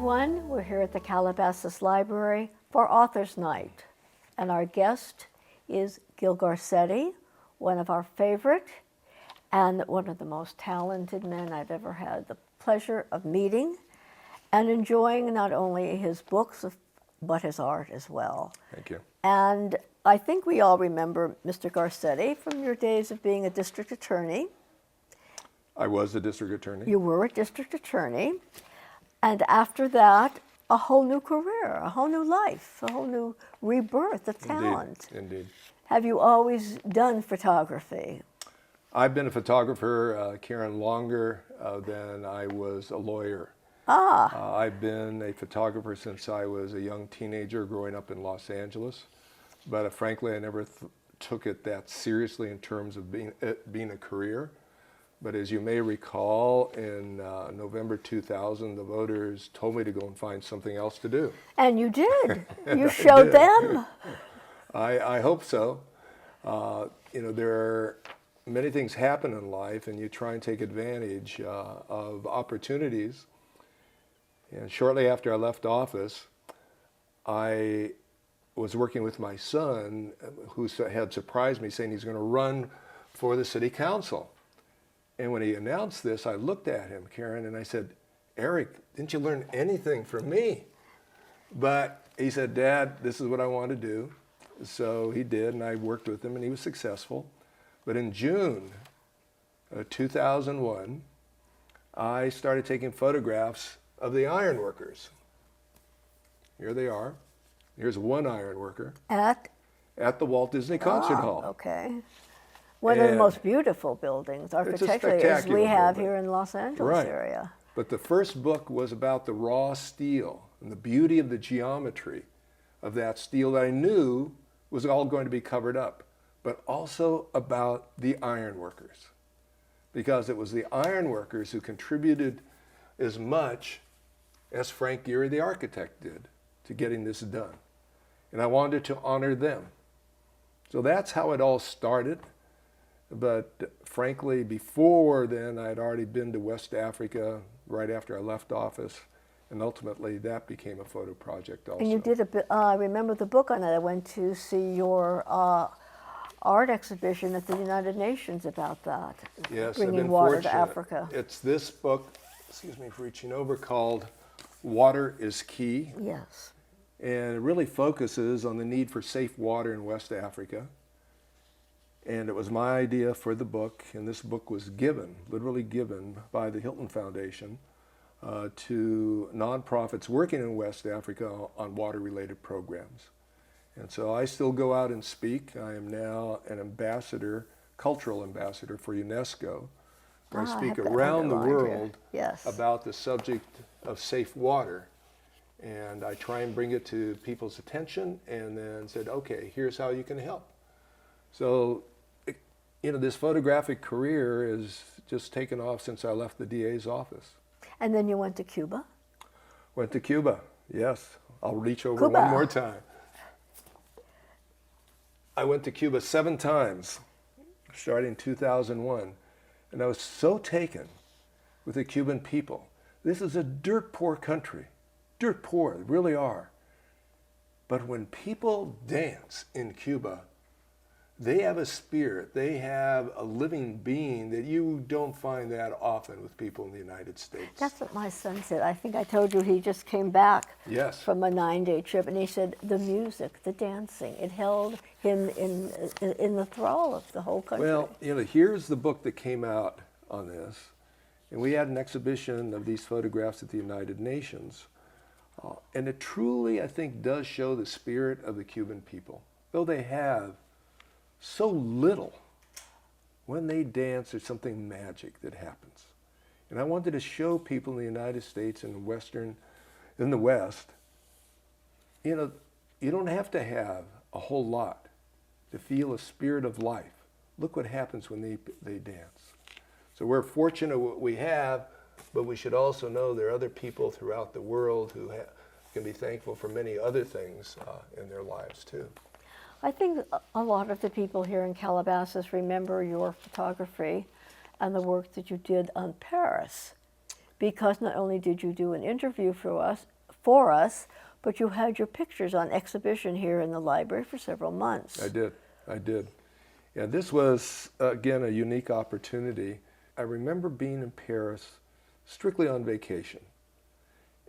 everyone. We're here at the Calabasas Library for Authors Night. And our guest is Gil Garcetti, one of our favorite and one of the most talented men I've ever had the pleasure of meeting and enjoying not only his books, but his art as well. Thank you. And I think we all remember Mr. Garcetti from your days of being a district attorney. I was a district attorney. You were a district attorney. And after that, a whole new career, a whole new life, a whole new rebirth of talent. Indeed. Have you always done photography? I've been a photographer, Karen, longer than I was a lawyer. I've been a photographer since I was a young teenager growing up in Los Angeles. But frankly, I never took it that seriously in terms of being a career. But as you may recall, in November 2000, the voters told me to go and find something else to do. And you did. You showed them. I hope so. There are many things happen in life, and you try and take advantage of opportunities. And shortly after I left office, I was working with my son, who had surprised me, saying he's going to run for the city council. And when he announced this, I looked at him, Karen, and I said, "Eric, didn't you learn anything from me?" But he said, "Dad, this is what I want to do." So he did, and I worked with him, and he was successful. But in June 2001, I started taking photographs of the ironworkers. Here they are. Here's one ironworker. At the Walt Disney Concert Hall. Okay. One of the most beautiful buildings architecturally as we have here in Los Angeles area. But the first book was about the raw steel and the beauty of the geometry of that steel that I knew was all going to be covered up, but also about the ironworkers, because it was the ironworkers who contributed as much as Frank Gehry, the architect, did to getting this done. And I wanted to honor them. So that's how it all started. But frankly, before then, I had already been to West Africa right after I left office, and ultimately that became a photo project also. And you did I remember the book on that. I went to see your art exhibition at the United Nations about that. Yes, bringing water to Africa. It's this book, excuse me for reaching over, called Water is Key. Yes. And it really focuses on the need for safe water in West Africa. And it was my idea for the book, and this book was literally given by the Hilton Foundation to nonprofits working in West Africa on water-related programs. And so I still go out and speak. I am now an ambassador, cultural ambassador for UNESCO, where I speak around the world about the subject of safe water. And I try and bring it to people's attention and then said, okay, here's how you can help. So, this photographic career has just taken off since I left the DA's office. And then you went to Cuba? Went to Cuba, yes. I'll reach over one more time. I went to Cuba 7 times, starting in 2001. And I was so taken with the Cuban people. This is a dirt poor country. Dirt poor, they really are. But when people dance in Cuba, they have a spirit, they have a living being that you don't find that often with people in the United States. That's what my son said. I think I told you he just came back from a 9-day trip, and he said the music, the dancing, it held him in the thrall of the whole country. Well, here's the book that came out on this, and we had an exhibition of these photographs at the United Nations, and it truly, I think, does show the spirit of the Cuban people. Though they have so little, when they dance, there's something magic that happens. And I wanted to show people in the United States and in the West, you don't have to have a whole lot to feel a spirit of life. Look what happens when they dance. So we're fortunate what we have, but we should also know there are other people throughout the world who can be thankful for many other things in their lives too. I think a lot of the people here in Calabasas remember your photography and the work that you did on Paris, because not only did you do an interview for us, for us, but you had your pictures on exhibition here in the library for several months. I did. Yeah, this was, again, a unique opportunity. I remember being in Paris strictly on vacation.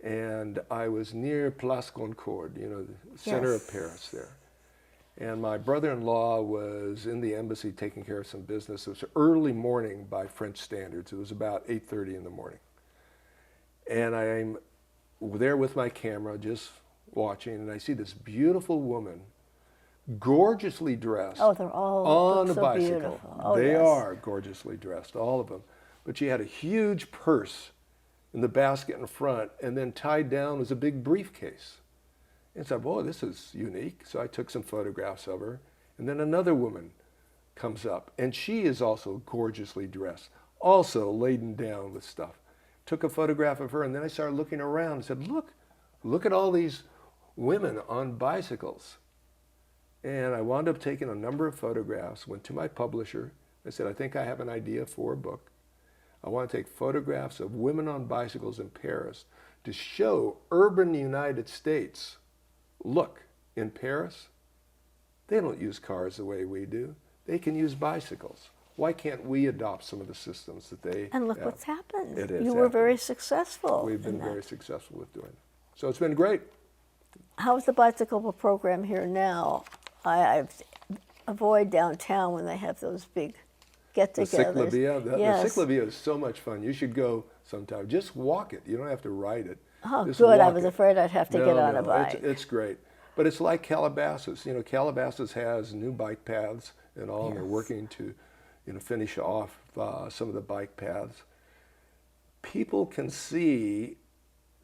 And I was near Place Goncourt, the center of Paris there. And my brother-in-law was in the embassy taking care of some business. It was early morning by French standards. It was about 8:30 in the morning. And I'm there with my camera, just watching, and I see this beautiful woman, gorgeously dressed. Oh, they're all on a so bicycle. beautiful. Oh, they yes. are gorgeously dressed, all of them. But she had a huge purse in the basket in front, and then tied down was a big briefcase. And so I said, whoa, this is unique. So I took some photographs of her. And then another woman comes up, and she is also gorgeously dressed, also laden down with stuff. Took a photograph of her, and then I started looking around and said, look at all these women on bicycles. And I wound up taking a number of photographs, went to my publisher. I said, I think I have an idea for a book. I want to take photographs of women on bicycles in Paris to show urban United States, look, in Paris, they don't use cars the way we do. They can use bicycles. Why can't we adopt some of the systems that they And look have? what's happened. It is You were very happening. successful. We've been in that. very successful with doing it. So it's been great. How's the bicycle program here now? I avoid downtown when they have those big The get-togethers. cyclovia, the Yes. cyclovia is so much fun. You should go sometime. Just walk it. You don't have to ride it. Oh, Just good. I walk was it. afraid I'd have to get on a bike. It's great. But it's like Calabasas. Calabasas has new bike paths and all, and they're Yes. working to, finish off some of the bike paths. People can see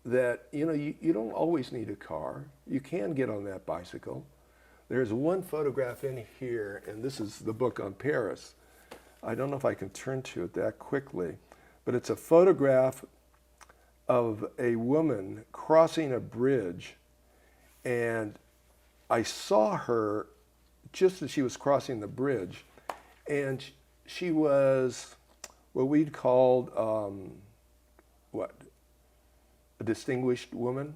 that, you don't always need a car. You can get on that bicycle. There's one photograph in here, and this is the book on Paris. I don't know if I can turn to it that quickly, but it's a photograph of a woman crossing a bridge, and I saw her just as she was crossing the bridge, and she was what we'd called a distinguished woman.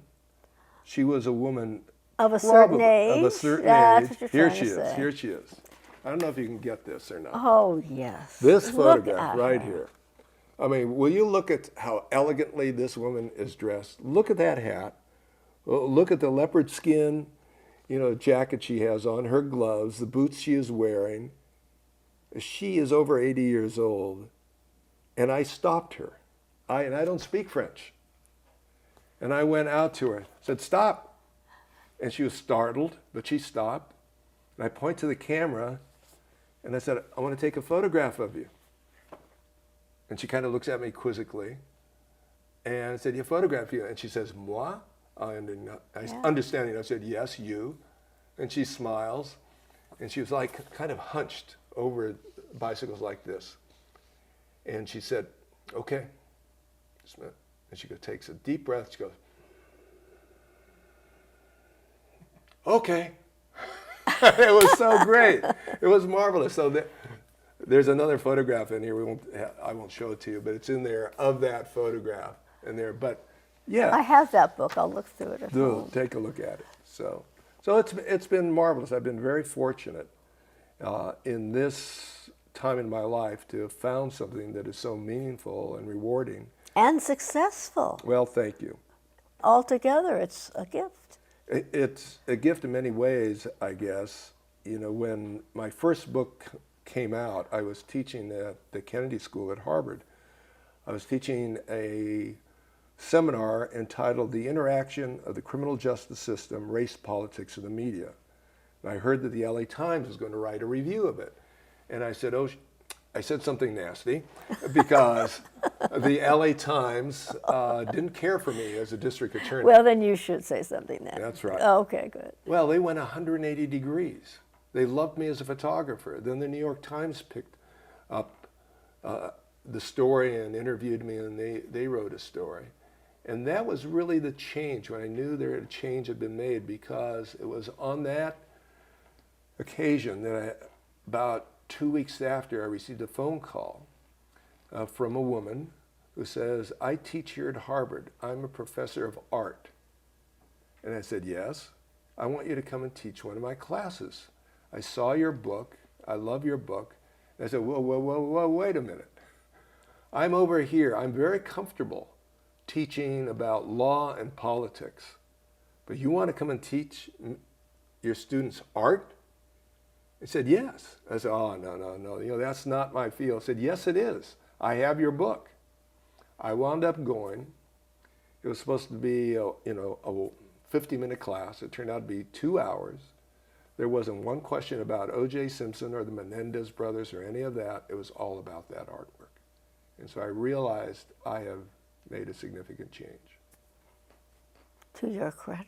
She was a woman Of a certain age? Of a certain That's age. what you're Here trying she to is. say. Here she is. I don't know if you can get this or not. Oh, yes. This Look photograph at right her. here. I mean, will you look at how elegantly this woman is dressed? Look at that hat. Look at the leopard skin, jacket she has on, her gloves, the boots she is wearing. She is over 80 years old, and I stopped her. And I don't speak French. And I went out to her, said, stop. And she was startled, but she stopped. And I point to the camera, and I said, I want to take a photograph of you. And she kind of looks at me quizzically. And I said, you photograph you? And she says, moi? Understanding, I said, yes, you. And she smiles. And she was like kind of hunched over bicycles like this. And she said, okay. And she takes a deep breath. She goes, okay. It was so great. It was marvelous. So there's another photograph in here. I won't show it to you, but it's in there of that photograph in there. But yeah, I have that book. I'll look through it at home. take a look at it. So it's been marvelous. I've been very fortunate in this time in my life to have found something that is so meaningful and rewarding. And successful. Well, thank you. Altogether, it's a gift. It's a gift in many ways, I guess. When my first book came out, I was teaching at the Kennedy School at Harvard. I was teaching a seminar entitled The Interaction of the Criminal Justice System, Race, Politics, and the Media. And I heard that the LA Times was going to write a review of it. And I said, I said something nasty because the LA Times didn't care for me as a district attorney. Well, then you should say something then. That's right. Okay, good. Well, they went 180 degrees. They loved me as a photographer. Then the New York Times picked up the story and interviewed me, and they wrote a story. And that was really the change, when I knew a change had been made, because it was on that occasion that about 2 weeks after, I received a phone call from a woman who says, I teach here at Harvard. I'm a professor of art. And I said, yes, I want you to come and teach one of my classes. I saw your book. I love your book. And I said, whoa, wait a minute. I'm over here. I'm very comfortable teaching about law and politics. But you want to come and teach your students art? He said, yes. I said, oh, no, that's not my field. I said, yes, it is. I have your book. I wound up going. It was supposed to be, a 50-minute class. It turned out to be 2 hours. There wasn't one question about O.J. Simpson or the Menendez brothers or any of that. It was all about that artwork. And so I realized I have made a significant change. To your credit.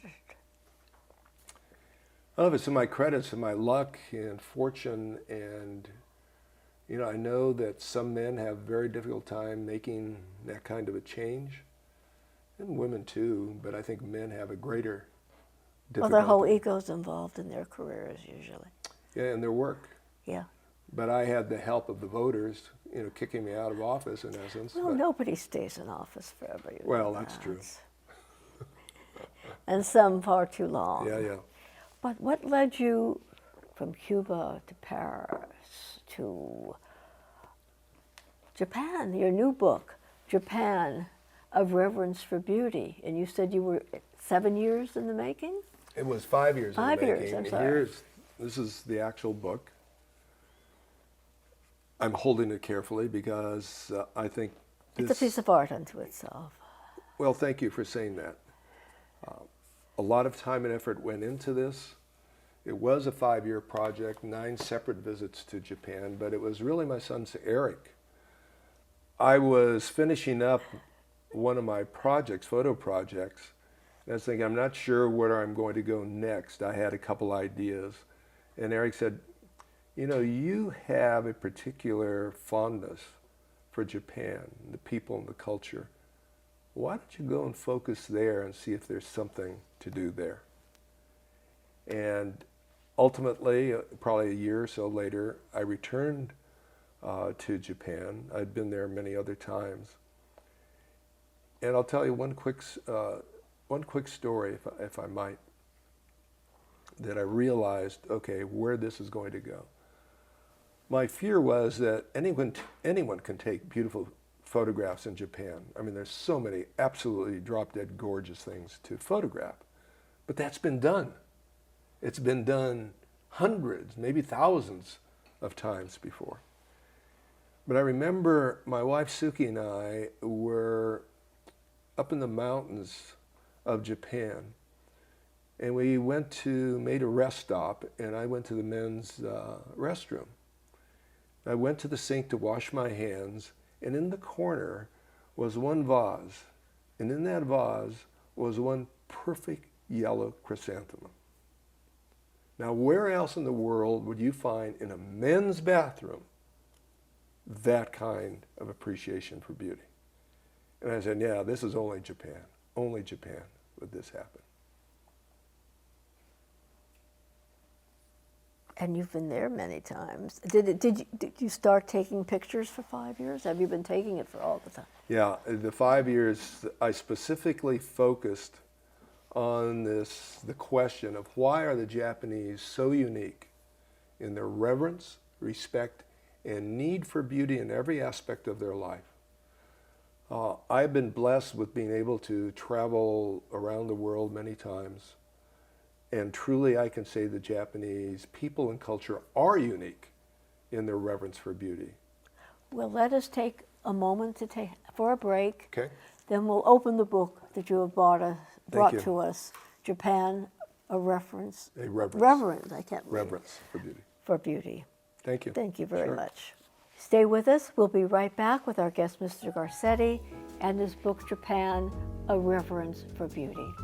Oh, it's to my credit, it's to my luck and fortune. And, I know that some men have a very difficult time making that kind of a change. And women too, but I think men have a greater difficulty. Well, their whole ego's involved in their careers usually. Yeah, and their work. Yeah. But I had the help of the voters, kicking me out of office in essence. Well, nobody stays in office forever. Well, that's true. And some far too long. Yeah. But what led you from Cuba to Paris to Japan, your new book, Japan, of Reverence for Beauty? And you said you were 7 years in the making? It was 5 years in the making. 5 years, I'm sorry. This is the actual book. I'm holding it carefully because I think It's a piece of art unto itself. Well, thank you for saying that. A lot of time and effort went into this. It was a 5-year project, 9 separate visits to Japan, but it was really my son's Eric. I was finishing up one of my projects, photo projects, and I was thinking, I'm not sure where I'm going to go next. I had a couple ideas. And Eric said, you have a particular fondness for Japan, the people and the culture. Why don't you go and focus there and see if there's something to do there? And ultimately, probably a year or so later, I returned to Japan. I'd been there many other times. And I'll tell you one quick story, if I might, that I realized, okay, where this is going to go. My fear was that anyone can take beautiful photographs in Japan. I mean, there's so many absolutely drop-dead gorgeous things to photograph. But that's been done. It's been done hundreds, maybe thousands of times before. But I remember my wife Suki and I were up in the mountains of Japan, and we made a rest stop, and I went to the men's restroom. I went to the sink to wash my hands, and in the corner was one vase, and in that vase was one perfect yellow chrysanthemum. Now, where else in the world would you find in a men's bathroom that kind of appreciation for beauty? And I said, yeah, this is only Japan. Only Japan would this happen. And you've been there many times. Did you start taking pictures for 5 years? Have you been taking it for all the time? Yeah, the 5 years, I specifically focused on the question of why are the Japanese so unique in their reverence, respect, and need for beauty in every aspect of their life. I've been blessed with being able to travel around the world many times. And truly, I can say the Japanese people and culture are unique in their reverence for beauty. Well, let us take a moment for a break. Okay. Then we'll open the book that you have brought you. to us, Japan, a reverence. A reverence. Reverence, I can't read. Reverence for beauty. For beauty. Thank you. Thank you very Sure. much. Stay with us. We'll be right back with our guest, Mr. Garcetti, and his book, Japan, A Reverence for Beauty.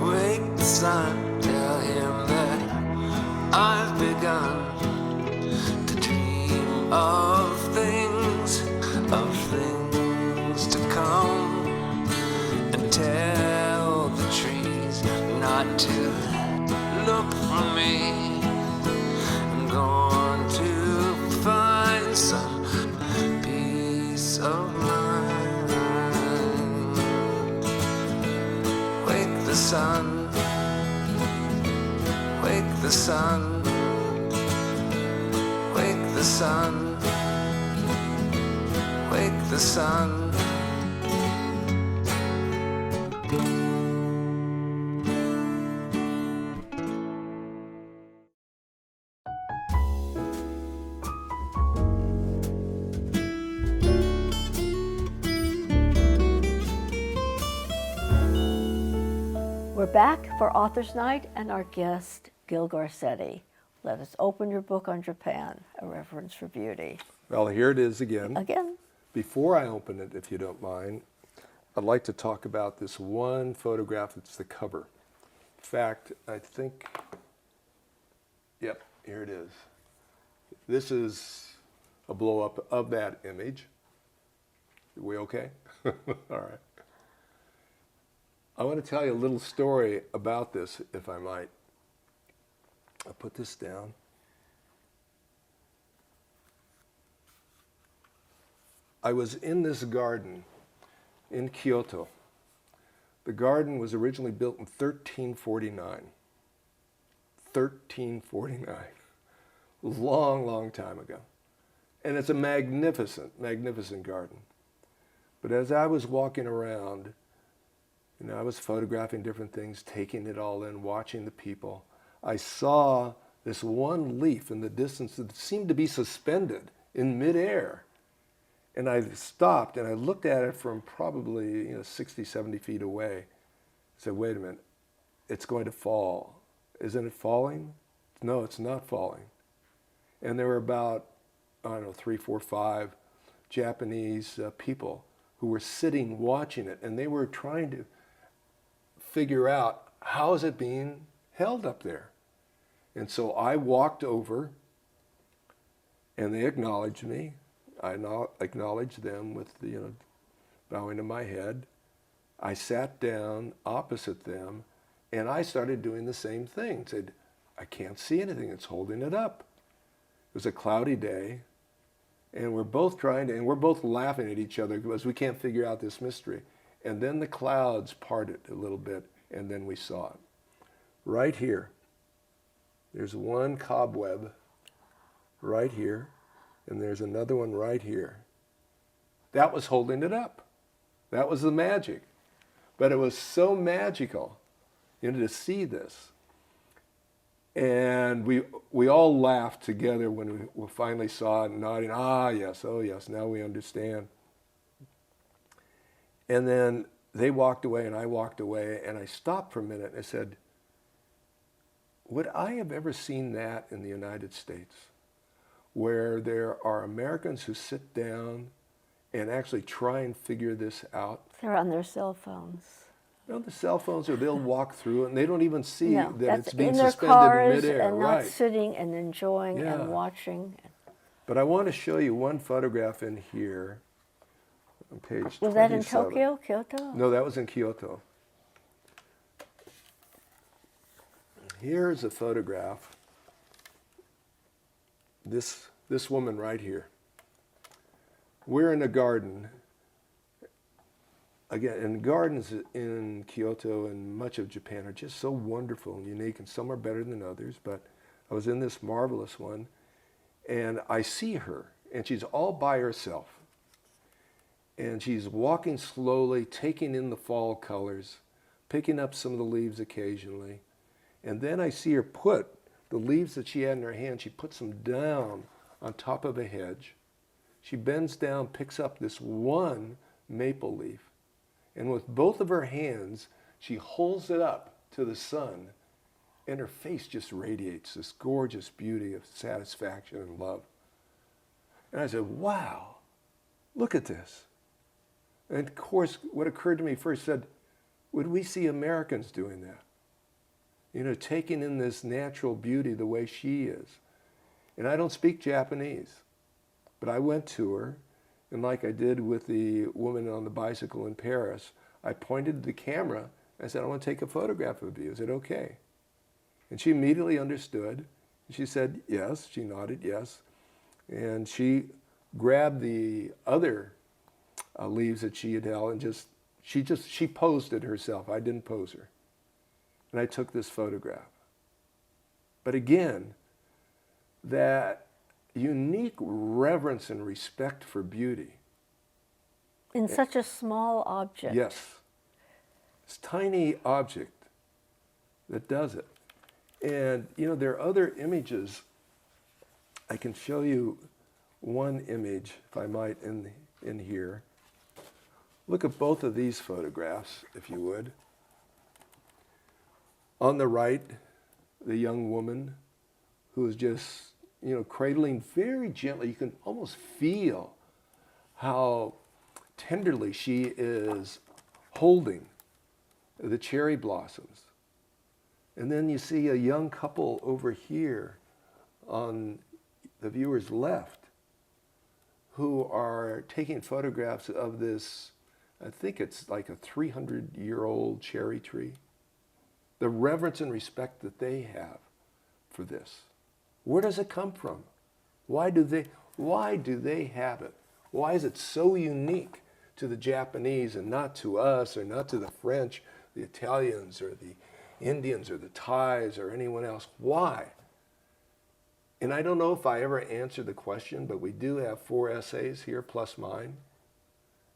Wake the sun, tell him that I've begun to dream of things to come. got to look for me. I'm going to find some peace of mind. Wake the sun, wake the sun, wake the sun, wake the sun. We're back for Author's Night and our guest, Gil Garcetti. Let us open your book on Japan, A Reverence for Beauty. Well, here it is again. Again, Before I open it, if you don't mind, I'd like to talk about this one photograph that's the cover. In fact, I think, yep, here it is. This is a blow-up of that image. Are we okay? All right. I want to tell you a little story about this, if I might. I'll put this down. I was in this garden in Kyoto. The garden was originally built in 1349. 1349. Long, long time ago. And it's a magnificent, magnificent garden. But as I was walking around, I was photographing different things, taking it all in, watching the people. I saw this one leaf in the distance that seemed to be suspended in midair. And I stopped and I looked at it from probably 60, 70 feet away. I said, wait a minute, it's going to fall. Isn't it falling? No, it's not falling. And there were about, 3, 4, 5 Japanese people who were sitting watching it, and they were trying to figure out how is it being held up there. And so I walked over and they acknowledged me. I acknowledged them with bowing of my head. I sat down opposite them and I started doing the same thing. Said, I can't see anything, it's holding it up. It was a cloudy day and we're both laughing at each other because we can't figure out this mystery. And then the clouds parted a little bit, and then we saw it. Right here, there's one cobweb right here, and there's another one right here. That was holding it up. That was the magic. But it was so magical, to see this. And we all laughed together when we finally saw it, nodding, yes, oh yes, now we understand. And then they walked away and I walked away and I stopped for a minute and I said, would I have ever seen that in the United States, where there are Americans who sit down and actually try and figure this out? they're on their cell phones. The cell phones, or they'll walk through it and they don't even see No, that that's it's being in their suspended cars in midair. and not Right. sitting and enjoying Yeah. and watching. But I want to show you one photograph in here on page 27. Was that in Tokyo, Kyoto? No, that was in Kyoto. Here's a photograph. This woman right here. We're in a garden. Again, and gardens in Kyoto and much of Japan are just so wonderful and unique, and some are better than others, but I was in this marvelous one, and I see her, and she's all by herself. And she's walking slowly, taking in the fall colors, picking up some of the leaves occasionally. And then I see her put the leaves that she had in her hand, she puts them down on top of a hedge. She bends down, picks up this one maple leaf, and with both of her hands, she holds it up to the sun, and her face just radiates this gorgeous beauty of satisfaction and love. And I said, wow, look at this. And of course, what occurred to me first said, would we see Americans doing that? Taking in this natural beauty the way she is. And I don't speak Japanese, but I went to her, and like I did with the woman on the bicycle in Paris, I pointed the camera I said, I want to take a photograph of you. Is it okay? And she immediately understood. She said yes. She nodded yes. And she grabbed the other leaves that she had held and she posed it herself. I didn't pose her. And I took this photograph. But again, that unique reverence and respect for beauty. In such a small object. Yes. This tiny object that does it. And, you know, there are other images. I can show you one image, if I might, in here. Look at both of these photographs, if you would. On the right, the young woman who is just, you know, cradling very gently. You can almost feel how tenderly she is holding the cherry blossoms. And then you see a young couple over here on the viewer's left who are taking photographs of this, I think it's like a 300-year-old cherry tree. The reverence and respect that they have for this. Where does it come from? Why do they have it? Why is it so unique to the Japanese and not to us or not to the French, the Italians or the Indians or the Thais or anyone else? Why? And I don't know if I ever answered the question, but we do have 4 essays here plus mine.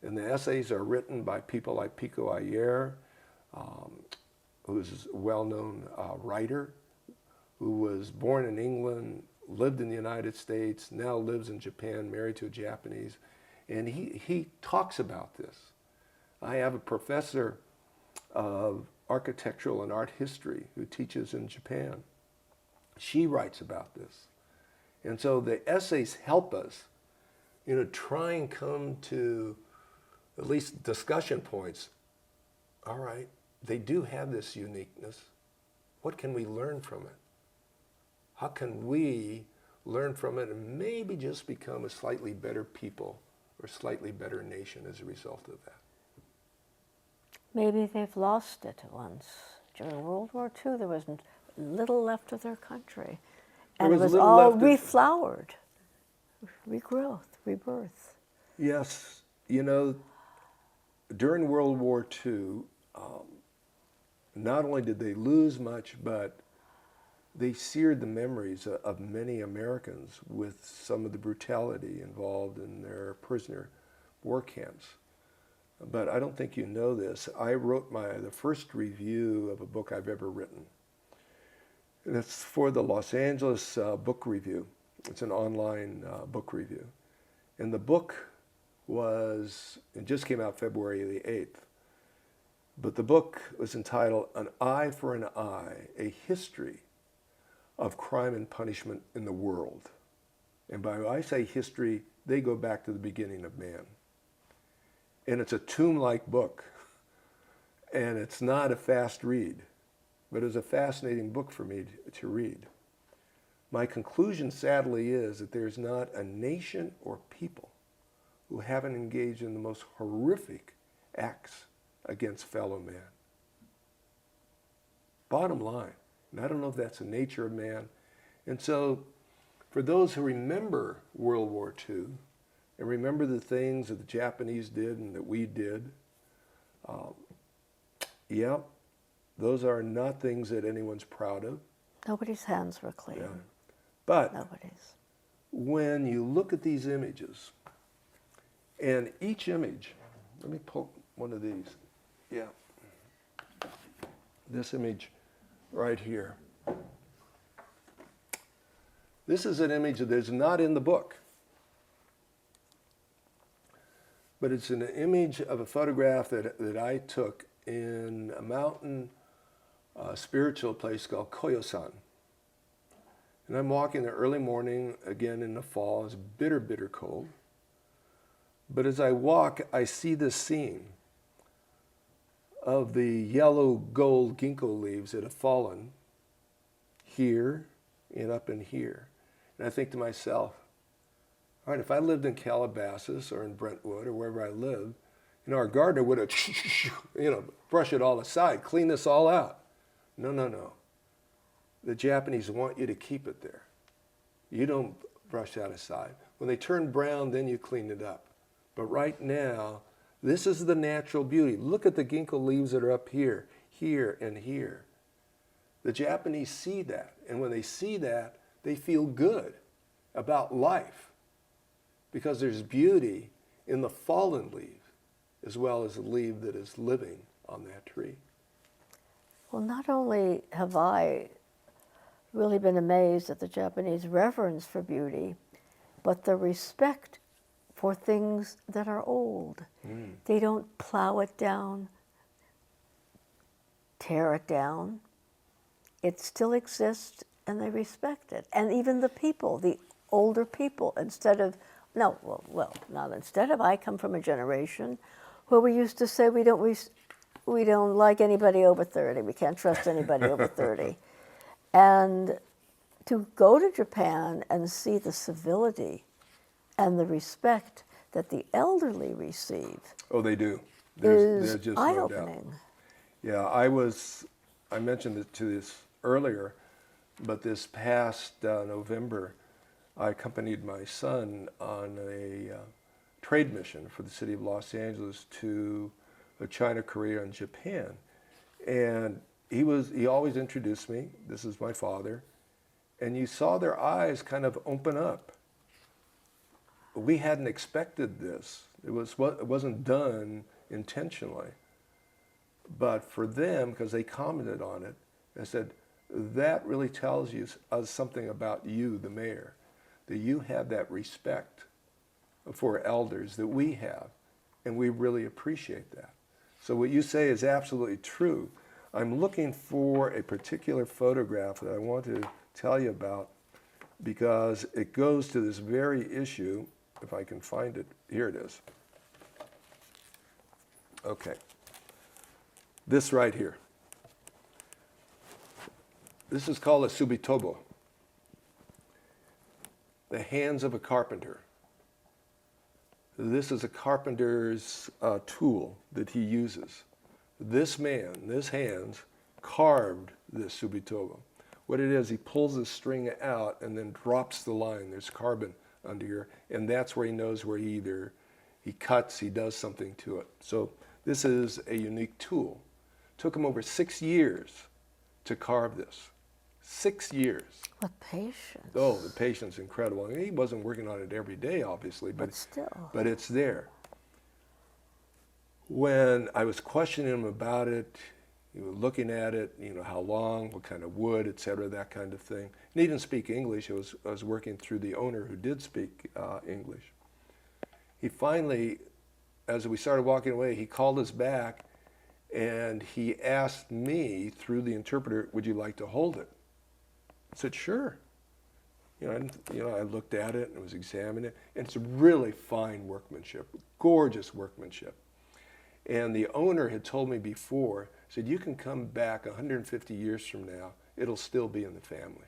And the essays are written by people like Pico Ayer, who's a well-known writer, who was born in England, lived in the United States, now lives in Japan, married to a Japanese. And he talks about this. I have a professor of architectural and art history who teaches in Japan. She writes about this. And so the essays help us, you know, try and come to at least discussion points. All right, they do have this uniqueness. What can we learn from it? How can we learn from it and maybe just become a slightly better people or slightly better nation as a result of that? Maybe they've lost it once. During World War II, there was little left of their country. And it was all reflowered. Regrowth, rebirth. Yes. You know, during World War II, not only did they lose much, but they seared the memories of many Americans with some of the brutality involved in their prisoner war camps. But I don't think you know this. I wrote the first review of a book I've ever written. And it's for the Los Angeles Book Review. It's an online book review. And the book it just came out February the 8th. But the book was entitled An Eye for an Eye, A History of Crime and Punishment in the World. And by I say history, they go back to the beginning of man. And it's a tomb-like book. And it's not a fast read, but it's a fascinating book for me to read. My conclusion, sadly, is that there's not a nation or people who haven't engaged in the most horrific acts against fellow man. Bottom line. And I don't know if that's the nature of man. And so, for those who remember World War II, and remember the things that the Japanese did and that we did, those are not things that anyone's proud of. Nobody's hands were clean. Yeah. But nobody's. When you look at these images, and each image, let me pull one of these. Yeah. This image right here. This is an image that is not in the book. But it's an image of a photograph that I took in a mountain spiritual place called Koyosan. And I'm walking there early morning, again in the fall. It's bitter, bitter cold. But as I walk, I see this scene of the yellow gold ginkgo leaves that have fallen here and up in here. And I think to myself, all right, if I lived in Calabasas or in Brentwood or wherever I live, And our gardener would have, brush it all aside, clean this all out. No, no, no. The Japanese want you to keep it there. You don't brush that aside. When they turn brown, then you clean it up. But right now, this is the natural beauty. Look at the ginkgo leaves that are up here, here, and here. The Japanese see that. And when they see that, they feel good about life. Because there's beauty in the fallen leaf as well as the leaf that is living on that tree. Well, not only have I really been amazed at the Japanese reverence for beauty, but the respect for things that are old. They don't plow it down, tear it down. It still exists and they respect it. And even the people, the older people, I come from a generation where we used to say we don't like anybody over 30. We can't trust anybody over 30. And to go to Japan and see the civility and the respect that the elderly receive. Oh, they do. There's just eye-opening. No doubt. Yeah, I mentioned it to this earlier, but this past November, I accompanied my son on a trade mission for the city of Los Angeles to China, Korea, and Japan. And he always introduced me. This is my father. And you saw their eyes kind of open up. We hadn't expected this. It wasn't done intentionally. But for them, because they commented on it, they said, that really tells us something about you, the mayor, that you have that respect for elders that we have, and we really appreciate that. So what you say is absolutely true. I'm looking for a particular photograph that I want to tell you about because it goes to this very issue, if I can find it. Here it is. Okay. This right here. This is called a subitobo, the hands of a carpenter. This is a carpenter's tool that he uses. This man, this hands, carved this subitobo. What it is, he pulls the string out and then drops the line. There's carbon under here, and that's where he knows where he cuts, he does something to it. So this is a unique tool. Took him over 6 years to carve this. 6 years. What patience. Oh, the patience, incredible. I mean, he wasn't working on it every day, obviously, but still. But it's there. When I was questioning him about it, he was looking at it, how long, what kind of wood, et cetera, that kind of thing. And he didn't speak English. I was working through the owner who did speak English. He finally, as we started walking away, he called us back and he asked me through the interpreter, would you like to hold it? I said, sure. I looked at it and was examining it, and it's really fine workmanship, gorgeous workmanship. And the owner had told me before, said, you can come back 150 years from now, it'll still be in the family.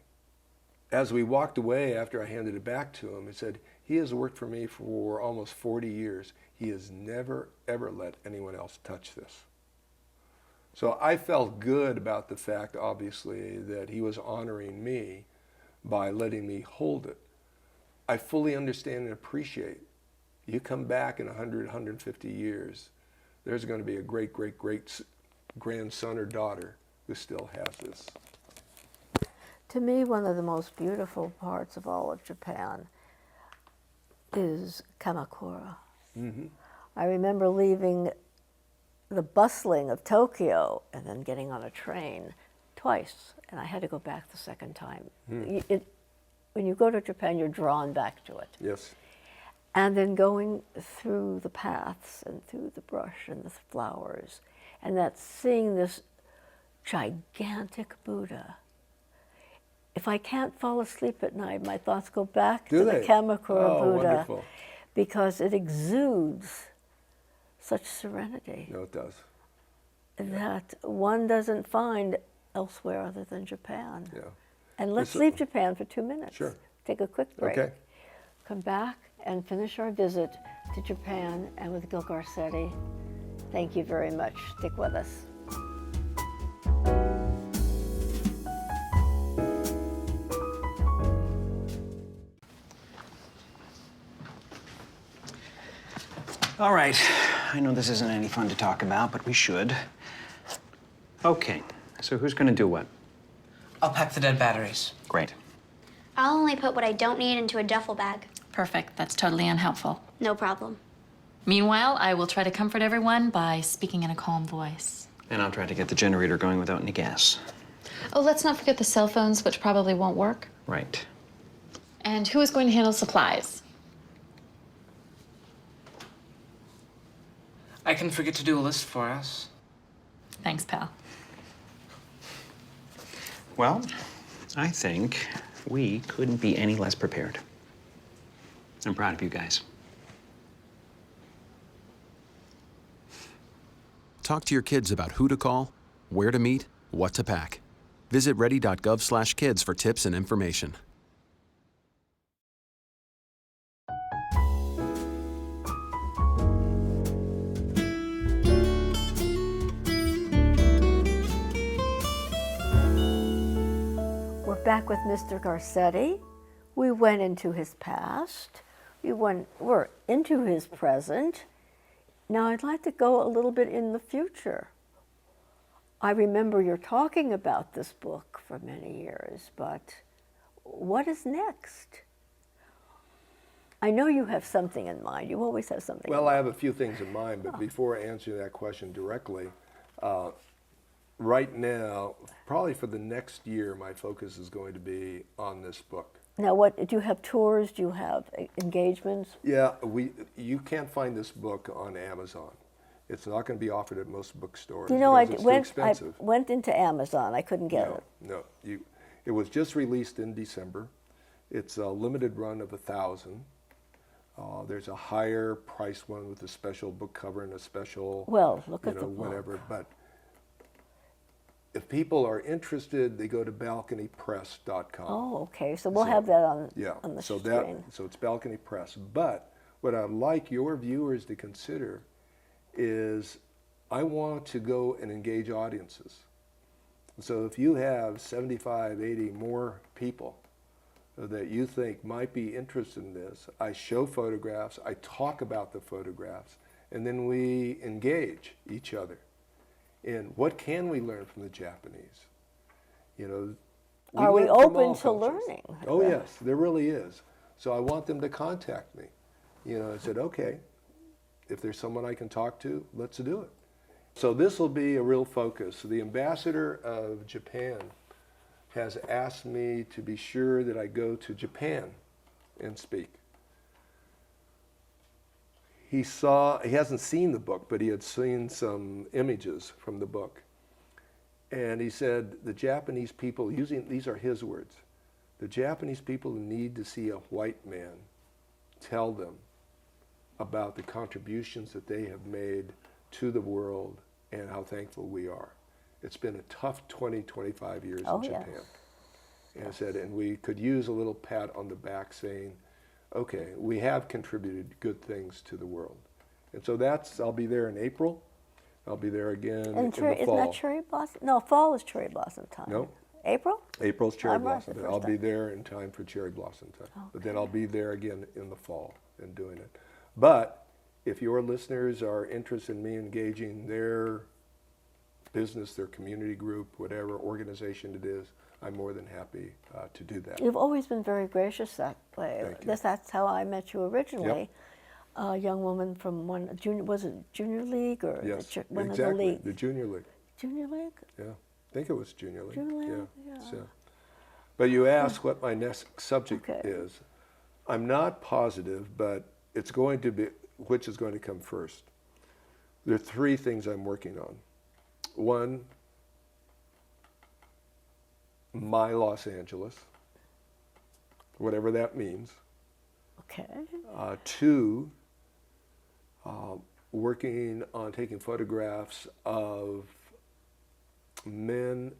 As we walked away after I handed it back to him, he said, he has worked for me for almost 40 years. He has never, ever let anyone else touch this. So I felt good about the fact, obviously, that he was honoring me by letting me hold it. I fully understand and appreciate. You come back in 100, 150 years, there's going to be a great, great, great grandson or daughter who still has this. To me, one of the most beautiful parts of all of Japan is Kamakura. Mm-hmm. I remember leaving the bustling of Tokyo and then getting on a train twice, and I had to go back the second time. When you go to Japan, you're drawn back to it. Yes. And then going through the paths and through the brush and the flowers, and seeing this gigantic Buddha. If I can't fall asleep at night, my thoughts go back to the Kamakura Buddha. Wonderful. Because it exudes such serenity. No, it does. That one doesn't find elsewhere other than Japan. Yeah. And let's leave Japan for 2 minutes. Sure. Take a quick break. Okay. Come back and finish our visit to Japan and with Gil Garcetti Thank you very much. Stick with us. All right. I know this isn't any fun to talk about, but we should. Okay, so who's gonna do what? I'll pack the dead batteries. Great. I'll only put what I don't need into a duffel bag. Perfect. That's totally unhelpful. No problem. Meanwhile, I will try to comfort everyone by speaking in a calm voice. And I'll try to get the generator going without any gas. Oh, let's not forget the cell phones, which probably won't work. Right. And who is going to handle supplies? I can forget to do a list for us. Thanks, pal. Well, I think we couldn't be any less prepared. I'm proud of you guys. Talk to your kids about who to call, where to meet, what to pack. Visit ready.gov/kids for tips and information. We're back with Mr. Garcetti. We went into his past. We're into his present. Now I'd like to go a little bit in the future. I remember you're talking about this book for many years, but what is next? I know you have something in mind. You always have something Well, in I mind. have a few things in mind, but before answering that question directly, right now, probably for the next year, my focus is going to be on this book. Now, what do you have tours? Do you have engagements? Yeah, you can't find this book on Amazon. It's not going to be offered at most bookstores. You know, I because it's too went. I expensive. went into Amazon. I couldn't get it. No. It was just released in December. It's a limited run of 1,000. There's a higher price one with a special book cover and a special. Well, look at the whatever. book. But if people are interested, they go to balconypress.com. Oh, okay. So we'll have that on the so screen. So it's Balcony Press. But what I'd like your viewers to consider is I want to go and engage audiences. So if you have 75, 80 more people that you think might be interested in this, I show photographs, I talk about the photographs, and then we engage each other. And what can we learn from the Japanese? Are we learn from open all to cultures. learning? Oh yes, there really is. So I want them to contact me. I said, okay, if there's someone I can talk to, let's do it. So this will be a real focus. The ambassador of Japan has asked me to be sure that I go to Japan and speak. He hasn't seen the book, but he had seen some images from the book. And he said, the Japanese people, these are his words, the Japanese people need to see a white man tell them about the contributions that they have made to the world and how thankful we are. It's been a tough 20, 25 years in Japan. Yes. And I said, and we could use a little pat on the back saying, okay, we have contributed good things to the world. And so I'll be there in April. I'll be there again in the fall. Isn't that cherry blossom? No, fall is cherry blossom time. No. April? April's cherry I'm right blossom the time. first I'll be time. there in time for cherry blossom time. But then I'll be there again in the fall and doing it. But if your listeners are interested in me engaging their business, their community group, whatever organization it is, I'm more than happy to do that. You've always been very gracious that way. Thank you. That's how I met you originally. A young woman from was it Junior League or Yes, one exactly. of the leagues? The Junior League. Junior League? Yeah, I think it was Junior League. Junior League, yeah. So, but you asked what my next subject Okay. is. I'm not positive, but it's going to be, which is going to come first. There are three things I'm working on. One, my Los Angeles, whatever that means. Okay. Two, working on taking photographs of men,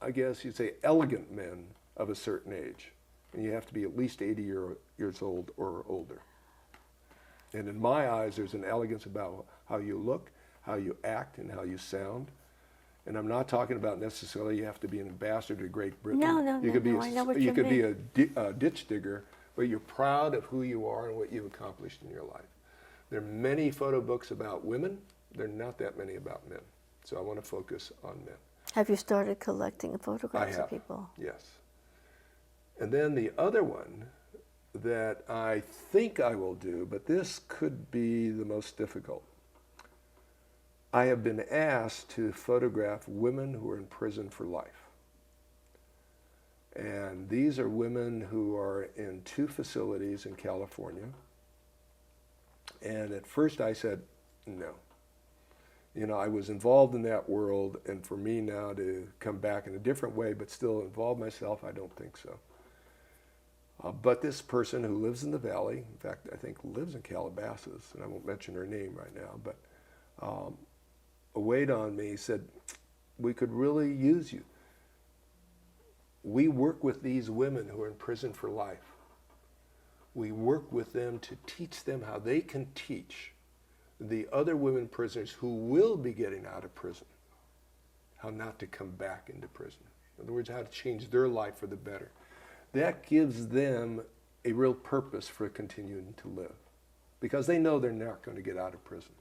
I guess you'd say elegant men of a certain age. And you have to be at least 80 years old or older. And in my eyes, there's an elegance about how you look, how you act and how you sound. And I'm not talking about necessarily you have to be an ambassador to Great Britain. No, You could be I know what you you could mean. be a ditch digger, but you're proud of who you are and what you've accomplished in your life. There are many photo books about women. There are not that many about men. So I want to focus on men. Have you started collecting I photographs have, of people? yes. And then the other one that I think I will do, but this could be the most difficult. I have been asked to photograph women who are in prison for life. And these are women who are in 2 facilities in California. And at first I said, no. You know, I was involved in that world, and for me now to come back in a different way but still involve myself, I don't think so. But this person who lives in the valley, in fact, I think lives in Calabasas, and I won't mention her name right now, but weighed on me, said, we could really use you. We work with these women who are in prison for life. We work with them to teach them how they can teach the other women prisoners who will be getting out of prison how not to come back into prison. In other words, how to change their life for the better. That gives them a real purpose for continuing to live because they know they're not going to get out of prison.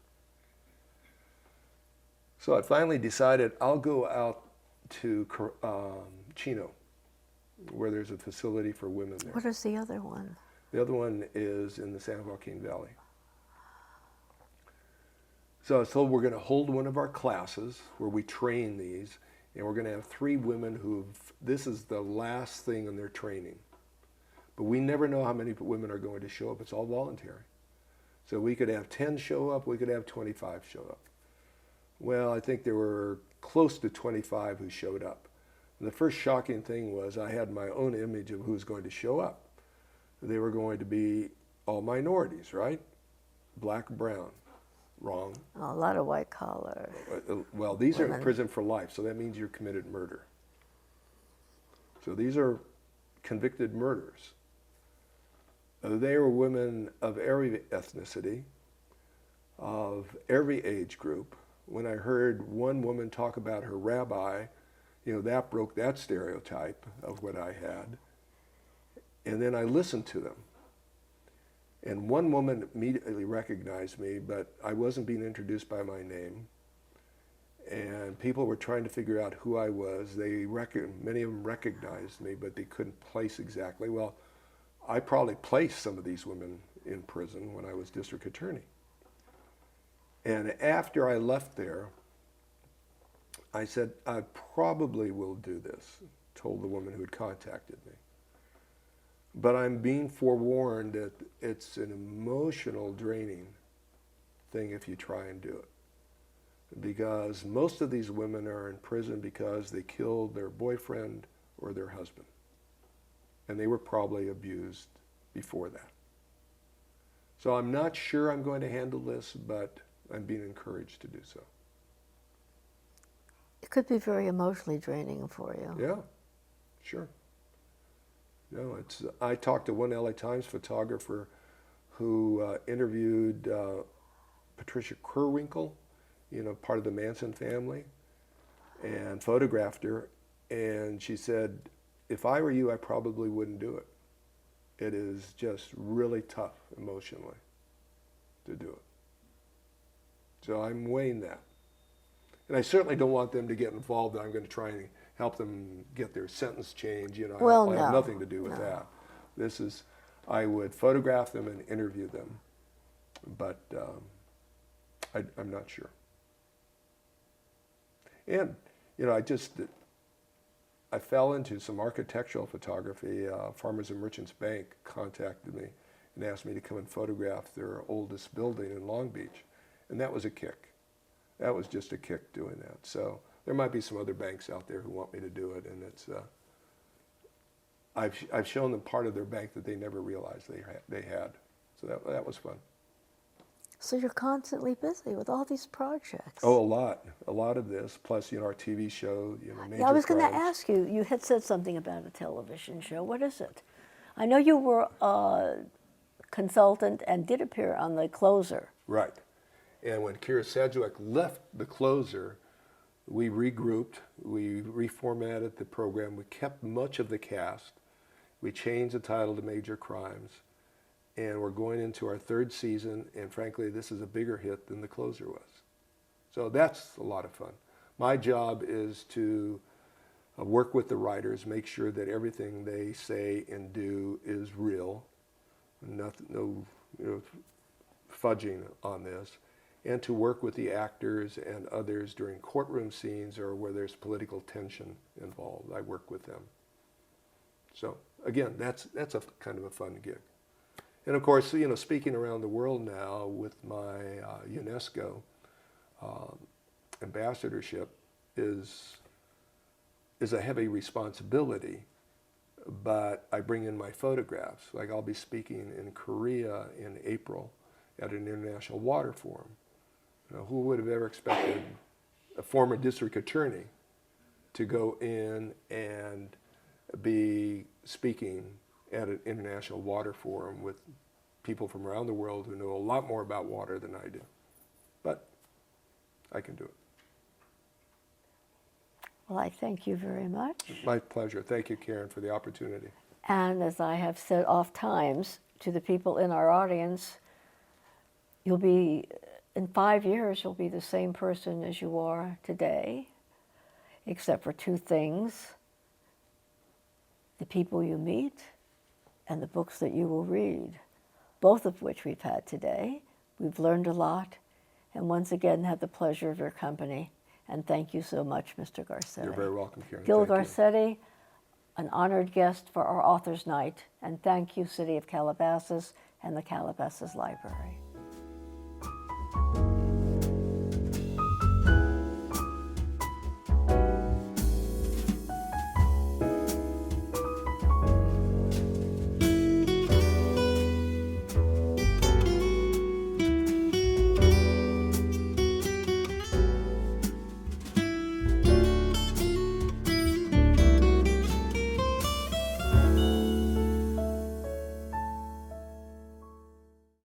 So I finally decided I'll go out to Chino, where there's a facility for women there. What is the other one? The other one is in the San Joaquin Valley. So I was told we're going to hold one of our classes where we train these, and we're going to have 3 women this is the last thing in their training. But we never know how many women are going to show up. It's all voluntary. So we could have 10 show up, we could have 25 show up. Well, I think there were close to 25 who showed up. And the first shocking thing was I had my own image of who was going to show up. They were going to be all minorities, right? Black, brown. Wrong. A lot of white collar. Well, these are in Women. prison for life, so that means you're committed murder. So these are convicted murderers. They were women of every ethnicity, of every age group. When I heard one woman talk about her rabbi, you know, that broke that stereotype of what I had. And then I listened to them. And one woman immediately recognized me, but I wasn't being introduced by my name. And people were trying to figure out who I was. Many of them recognized me, but they couldn't place exactly. Well, I probably placed some of these women in prison when I was district attorney. And after I left there, I said, I probably will do this, told the woman who had contacted me. But I'm being forewarned that it's an emotional draining thing if you try and do it. Because most of these women are in prison because they killed their boyfriend or their husband. And they were probably abused before that. So I'm not sure I'm going to handle this, but I'm being encouraged to do so. It could be very emotionally draining for you. Yeah, sure. No, I talked to one LA Times photographer who interviewed Patricia Kerwinkle, you know, part of the Manson family, and photographed her. And she said, if I were you, I probably wouldn't do it. It is just really tough emotionally to do it. So I'm weighing that. And I certainly don't want them to get involved. I'm going to try and help them get their sentence changed. You know, Well, I have no, nothing to do with that. This is, I would photograph them and interview them, but I'm not sure. And, you know, I fell into some architectural photography. Farmers and Merchants Bank contacted me and asked me to come and photograph their oldest building in Long Beach. And that was a kick. That was just a kick doing that. So there might be some other banks out there who want me to do it, and it's I've shown them part of their bank that they never realized they had. So that was fun. So you're constantly busy with all these projects. Oh, a lot of this, plus, you know, our TV show, you know, Major Yeah, I was going to Crimes. ask you, you had said something about a television show. What is it? I know you were a consultant and did appear on The Closer. Right. And when Kira Sedgwick left the closer, we regrouped, we reformatted the program, we kept much of the cast, we changed the title to Major Crimes, and we're going into our third season, and frankly, this is a bigger hit than the closer was. So that's a lot of fun. My job is to work with the writers, make sure that everything they say and do is real, nothing, no fudging on this, and to work with the actors and others during courtroom scenes or where there's political tension involved. I work with them. So again, that's a kind of a fun gig. And of course, speaking around the world now with my UNESCO ambassadorship is a heavy responsibility, but I bring in my photographs. Like I'll be speaking in Korea in April at an international water forum. Who would have ever expected a former district attorney to go in and be speaking at an international water forum with people from around the world who know a lot more about water than I do. But I can do it. Well, I thank you very much. My pleasure. Thank you, Karen, for the opportunity. And as I have said oft times to the people in our audience, in 5 years, you'll be the same person as you are today, except for two things: the people you meet and the books that you will read, both of which we've had today. We've learned a lot, and once again had the pleasure of your company. And thank you so much, Mr. Garcetti. You're very welcome, Karen. Gil Thank you. Garcetti, an honored guest for our Authors' Night, and thank you, City of Calabasas and the Calabasas Library.